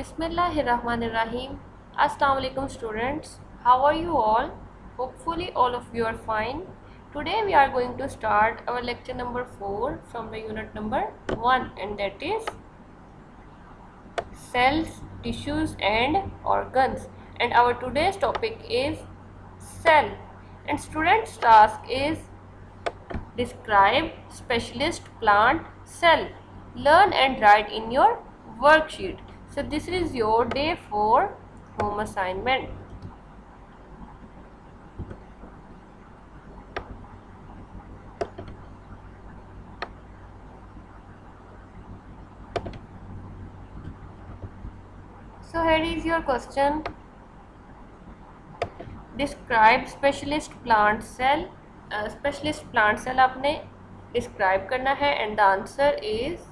Bismillahirrahmanirrahim. Assalamu alaikum students. How are you all? Hopefully all of you are fine. Today we are going to start our lecture number 4 from the unit number 1, and that is cells, tissues and organs. And our today's topic is cell. And students' task is describe specialist plant cell. Learn and write in your worksheet. So this is your day 4 home assignment. So here is your question. Describe specialist plant cell. Specialist plant cell आपने describe करना है and the answer is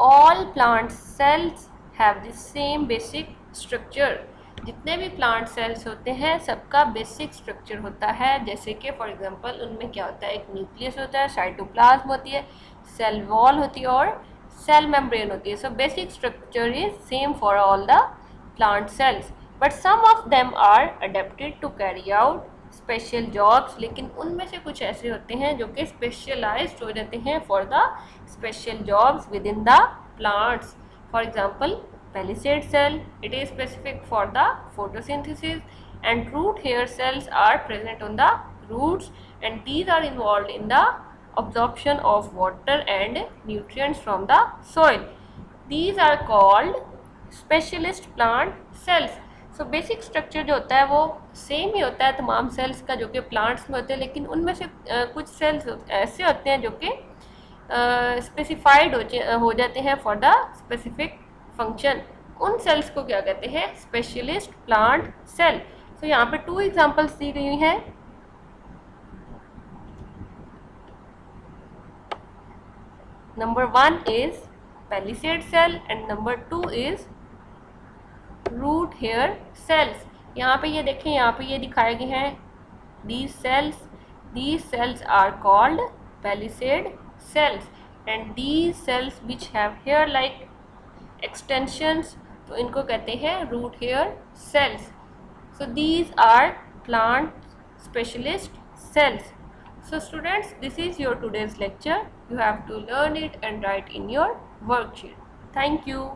all plant cells have the same basic structure. जितने भी plant cells होते हैं सबका basic structure होता है. जैसे कि फॉर एग्जांपल उनमें क्या होता है, एक न्यूक्लियस होता है, साइटोप्लाज्म होती है, सेल वॉल होती है और सेल मेम्ब्रेन होती है. So basic structure is same for all the plant cells, but some of them are adapted to carry out special jobs. लेकिन उनमें से कुछ ऐसे होते हैं जो कि स्पेशलाइज्ड हो जाते हैं for the special jobs with in the plants. For example palisade cell, it is specific for the photosynthesis, and root hair cells are present on the roots, and these are involved in the absorption of water and nutrients from the soil. These are called specialist plant cells. So basic structure जो होता है वो same ही होता है तमाम sales का जो कि प्लांट्स में होते हैं, लेकिन उनमें से कुछ सेल्स ऐसे होते हैं जो कि स्पेसिफाइड हो जाते हैं फॉर द स्पेसिफिक फंक्शन. उन सेल्स को क्या कहते हैं, स्पेशलिस्ट प्लांट सेल. सो यहाँ पे 2 एग्जांपल्स दी गई हैं. Number 1 is palisade cell and number 2 is root hair cells. यहाँ पे ये देखें, यहाँ पे ये दिखाए गए हैं these cells are called palisade cells, and these cells which have hair like extensions, तो इनको कहते हैं root hair cells. So these are plant specialist cells. So students, this is your today's lecture. You have to learn it and write in your worksheet. Thank you.